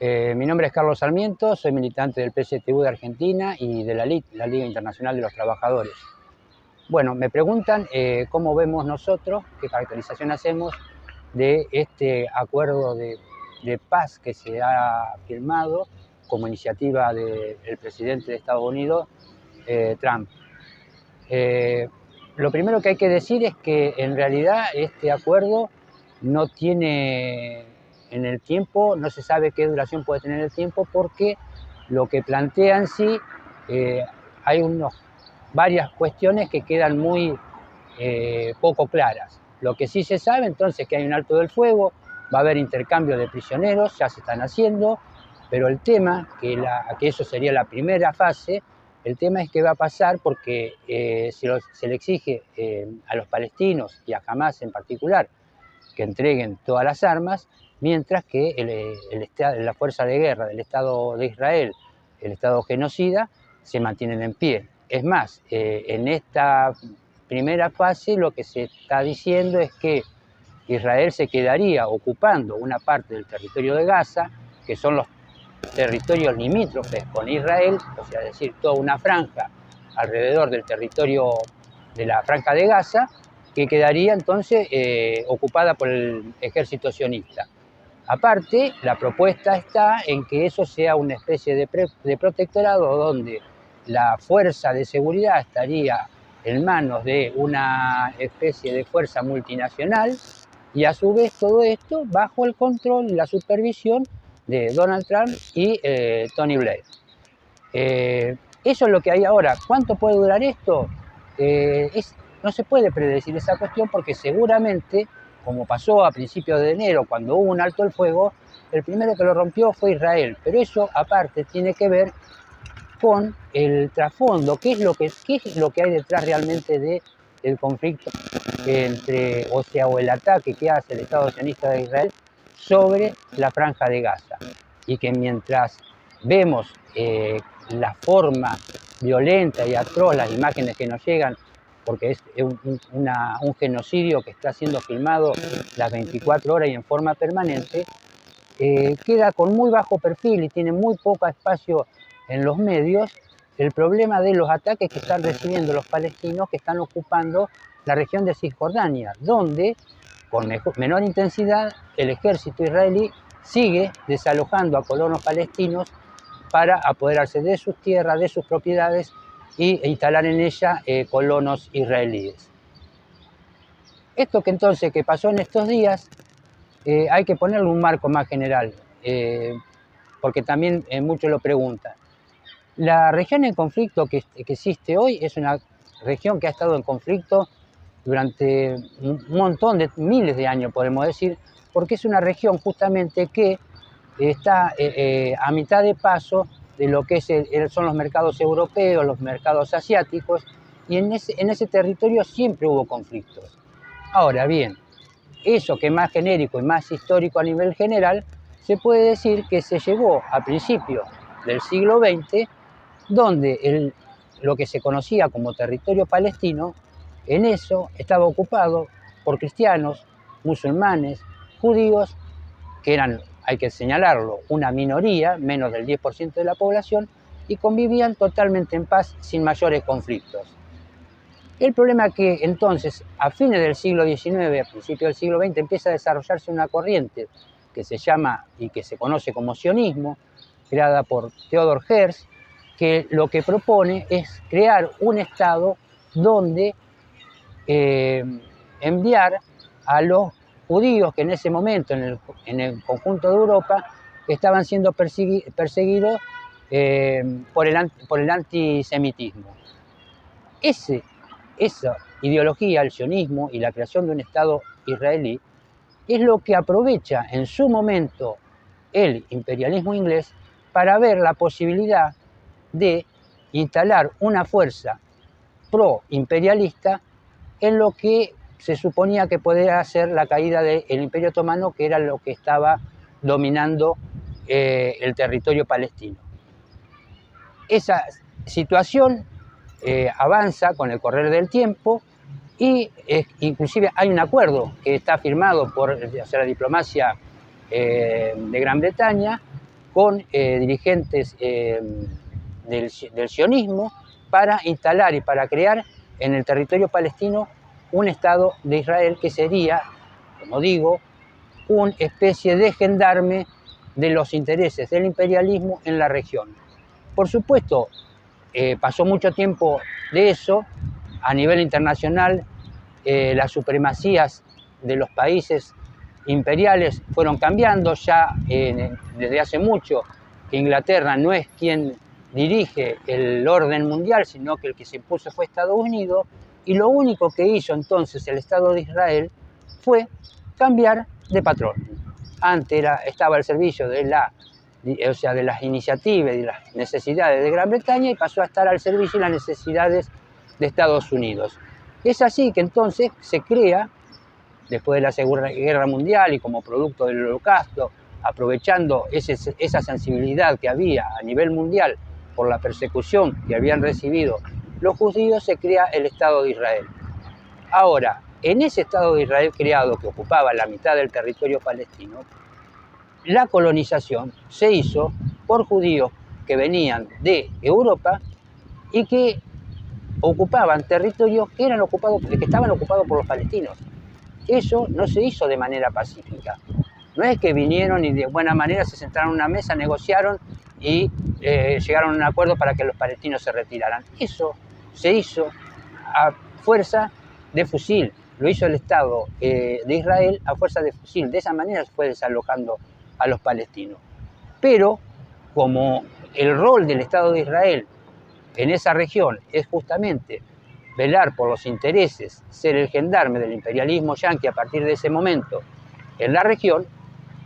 Mi nombre es Carlos Sarmiento, soy militante del PSTU de Argentina y de la LIT, la Liga Internacional de los Trabajadores. Bueno, me preguntan cómo vemos nosotros, qué caracterización hacemos de este acuerdo de paz que se ha firmado como iniciativa del presidente de Estados Unidos, Trump. Lo primero que hay que decir es que en realidad este acuerdo no tiene en el tiempo, no se sabe qué duración puede tener el tiempo, porque lo que plantea en sí, hay varias cuestiones que quedan muy poco claras. Lo que sí se sabe entonces es que hay un alto del fuego, va a haber intercambio de prisioneros, ya se están haciendo, pero el tema, que eso sería la primera fase, el tema es qué va a pasar porque se le exige a los palestinos y a Hamás en particular que entreguen todas las armas, mientras que la fuerza de guerra del Estado de Israel, el Estado genocida, se mantienen en pie. Es más, en esta primera fase lo que se está diciendo es que Israel se quedaría ocupando una parte del territorio de Gaza, que son los territorios limítrofes con Israel, o sea, es decir, toda una franja alrededor del territorio de la franja de Gaza, que quedaría entonces ocupada por el ejército sionista. Aparte, la propuesta está en que eso sea una especie de protectorado donde la fuerza de seguridad estaría en manos de una especie de fuerza multinacional y a su vez todo esto bajo el control y la supervisión de Donald Trump y Tony Blair. Eso es lo que hay ahora. ¿Cuánto puede durar esto? No se puede predecir esa cuestión porque seguramente, como pasó a principios de enero cuando hubo un alto el fuego, el primero que lo rompió fue Israel. Pero eso aparte tiene que ver con el trasfondo, qué es lo que hay detrás realmente del conflicto o el ataque que hace el Estado sionista de Israel sobre la franja de Gaza. Y que mientras vemos la forma violenta y atroz, las imágenes que nos llegan, porque es un genocidio que está siendo filmado las 24 horas y en forma permanente, queda con muy bajo perfil y tiene muy poco espacio en los medios el problema de los ataques que están recibiendo los palestinos que están ocupando la región de Cisjordania, donde con menor intensidad el ejército israelí sigue desalojando a colonos palestinos para apoderarse de sus tierras, de sus propiedades e instalar en ella colonos israelíes. Esto que pasó en estos días, hay que ponerle un marco más general, porque también muchos lo preguntan. La región en conflicto que existe hoy es una región que ha estado en conflicto durante un montón de miles de años, podemos decir, porque es una región justamente que está a mitad de paso de lo que son los mercados europeos, los mercados asiáticos, y en ese territorio siempre hubo conflictos. Ahora bien, eso que es más genérico y más histórico a nivel general, se puede decir que se llegó a principios del siglo XX, donde lo que se conocía como territorio palestino, en eso estaba ocupado por cristianos, musulmanes, judíos, que eran, hay que señalarlo, una minoría, menos del 10% de la población, y convivían totalmente en paz sin mayores conflictos. El problema es que entonces, a fines del siglo XIX, a principios del siglo XX, empieza a desarrollarse una corriente que se llama y que se conoce como sionismo, creada por Theodor Herzl, que lo que propone es crear un Estado donde enviar a los judíos que en ese momento en el conjunto de Europa estaban siendo perseguidos por el antisemitismo. Esa ideología, el sionismo y la creación de un Estado israelí, es lo que aprovecha en su momento el imperialismo inglés para ver la posibilidad de instalar una fuerza pro-imperialista en lo que se suponía que podía ser la caída del Imperio Otomano, que era lo que estaba dominando el territorio palestino. Esa situación avanza con el correr del tiempo y inclusive hay un acuerdo que está firmado por la diplomacia de Gran Bretaña, con dirigentes del sionismo para instalar y para crear en el territorio palestino un Estado de Israel que sería, como digo, una especie de gendarme de los intereses del imperialismo en la región. Por supuesto, pasó mucho tiempo de eso. A nivel internacional, las supremacías de los países imperiales fueron cambiando. Ya desde hace mucho que Inglaterra no es quien dirige el orden mundial, sino que el que se impuso fue Estados Unidos, y lo único que hizo entonces el Estado de Israel fue cambiar de patrón. Antes estaba al servicio de las iniciativas y de las necesidades de Gran Bretaña, y pasó a estar al servicio de las necesidades de Estados Unidos. Es así que entonces se crea, después de la Segunda Guerra Mundial y como producto del Holocausto, aprovechando esa sensibilidad que había a nivel mundial por la persecución que habían recibido los judíos, se crea el Estado de Israel. Ahora, en ese Estado de Israel creado, que ocupaba la mitad del territorio palestino, la colonización se hizo por judíos que venían de Europa y que ocupaban territorios que estaban ocupados por los palestinos. Eso no se hizo de manera pacífica. No es que vinieron y de buena manera se sentaron en una mesa, negociaron y llegaron a un acuerdo para que los palestinos se retiraran. Eso se hizo a fuerza de fusil. Lo hizo el Estado de Israel a fuerza de fusil. De esa manera se fue desalojando a los palestinos. Pero como el rol del Estado de Israel en esa región es justamente velar por los intereses, ser el gendarme del imperialismo yanqui a partir de ese momento en la región,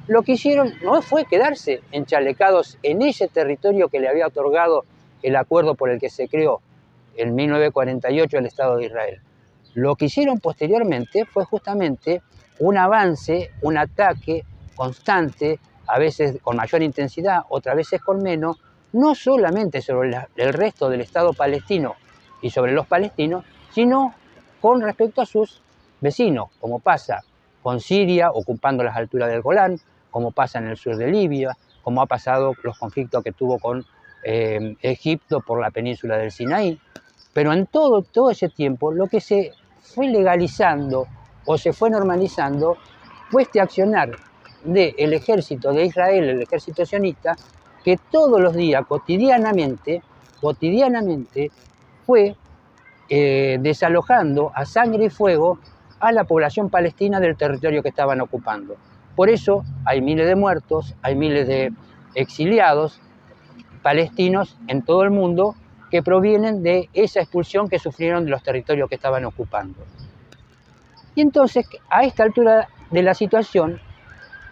lo que hicieron no fue quedarse enchalecados en ese territorio que le había otorgado el acuerdo por el que se creó en 1948 el Estado de Israel. Lo que hicieron posteriormente fue justamente un avance, un ataque constante, a veces con mayor intensidad, otras veces con menos, no solamente sobre el resto del Estado palestino y sobre los palestinos, sino con respecto a sus vecinos, como pasa con Siria ocupando las alturas del Golán, como pasa en el sur de Libia, como ha pasado los conflictos que tuvo con Egipto por la península del Sinaí. Pero en todo ese tiempo lo que se fue legalizando o se fue normalizando fue este accionar del ejército de Israel, el ejército sionista, que todos los días, cotidianamente, fue desalojando a sangre y fuego a la población palestina del territorio que estaban ocupando. Por eso hay miles de muertos, hay miles de exiliados palestinos en todo el mundo que provienen de esa expulsión que sufrieron de los territorios que estaban ocupando. Y entonces, a esta altura de la situación,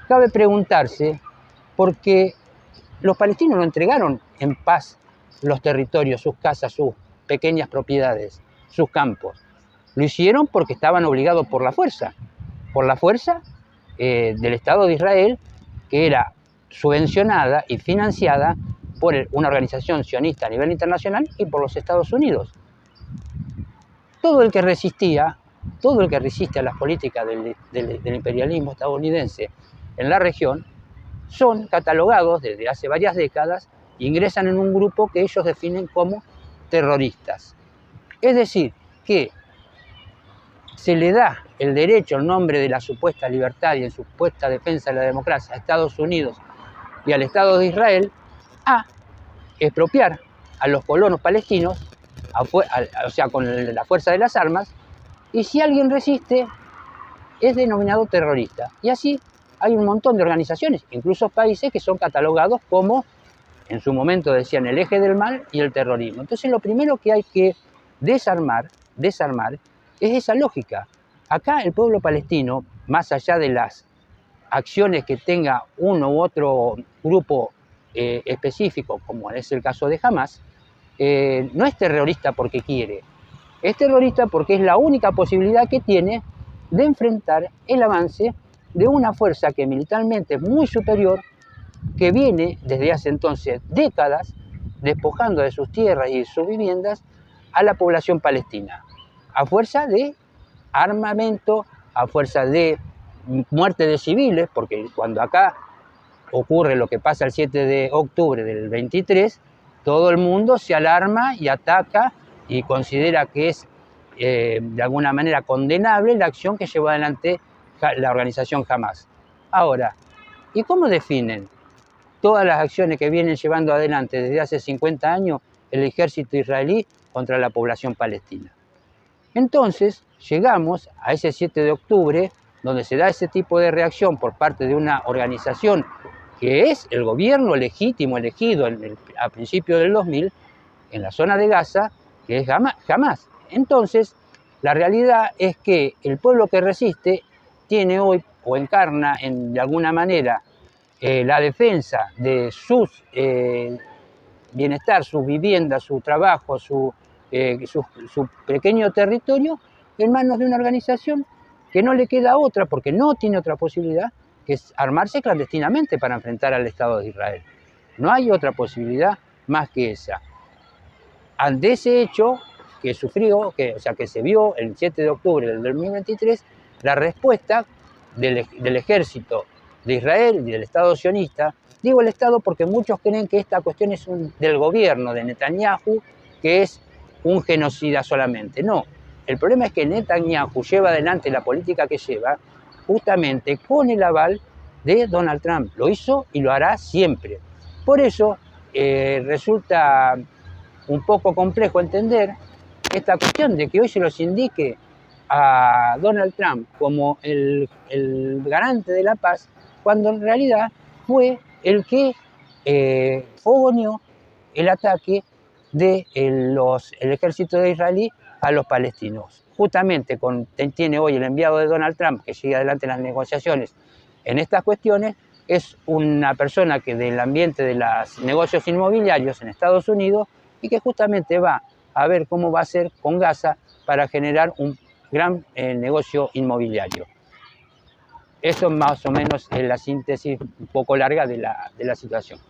cabe preguntarse por qué los palestinos no entregaron en paz los territorios, sus casas, sus pequeñas propiedades, sus campos. Lo hicieron porque estaban obligados por la fuerza del Estado de Israel, que era subvencionada y financiada por una organización sionista a nivel internacional y por los Estados Unidos. Todo el que resiste a las políticas del imperialismo estadounidense en la región son catalogados desde hace varias décadas e ingresan en un grupo que ellos definen como terroristas. Es decir, que se le da el derecho en nombre de la supuesta libertad y en supuesta defensa de la democracia a Estados Unidos y al Estado de Israel a expropiar a los colonos palestinos, o sea, con la fuerza de las armas, y si alguien resiste es denominado terrorista. Y así hay un montón de organizaciones, incluso países que son catalogados como, en su momento decían, el eje del mal y el terrorismo. Entonces lo primero que hay que desarmar es esa lógica. Acá el pueblo palestino, más allá de las acciones que tenga uno u otro grupo específico, como es el caso de Hamás, no es terrorista porque quiere, es terrorista porque es la única posibilidad que tiene de enfrentar el avance de una fuerza que militarmente es muy superior, que viene desde hace entonces décadas despojando de sus tierras y de sus viviendas a la población palestina, a fuerza de armamento, a fuerza de muerte de civiles, porque cuando acá ocurre lo que pasa el 7 de octubre del 23, todo el mundo se alarma y ataca y considera que es de alguna manera condenable la acción que llevó adelante la organización Hamás. Ahora, ¿y cómo definen todas las acciones que vienen llevando adelante desde hace 50 años el ejército israelí contra la población palestina? Entonces llegamos a ese 7 de octubre, donde se da ese tipo de reacción por parte de una organización que es el gobierno legítimo elegido a principios del 2000 en la zona de Gaza, que es Hamás. Entonces, la realidad es que el pueblo que resiste tiene hoy o encarna de alguna manera la defensa de sus bienestar, sus viviendas, su trabajo, su pequeño territorio en manos de una organización que no le queda otra, porque no tiene otra posibilidad, que es armarse clandestinamente para enfrentar al Estado de Israel. No hay otra posibilidad más que esa. Ante ese hecho que sufrió, que se vio el 7 de octubre del 2023, la respuesta del ejército de Israel y del Estado sionista. Digo el Estado porque muchos creen que esta cuestión es del gobierno de Netanyahu, que es un genocida solamente. No, el problema es que Netanyahu lleva adelante la política que lleva justamente con el aval de Donald Trump. Lo hizo y lo hará siempre. Por eso resulta un poco complejo entender esta cuestión de que hoy se los indique a Donald Trump como el garante de la paz, cuando en realidad fue el que fogoneó el ataque del ejército de Israel a los palestinos. Justamente tiene hoy el enviado de Donald Trump, que sigue adelante en las negociaciones en estas cuestiones, es una persona que del ambiente de los negocios inmobiliarios en Estados Unidos y que justamente va a ver cómo va a ser con Gaza para generar un gran negocio inmobiliario. Eso más o menos es la síntesis un poco larga de la situación.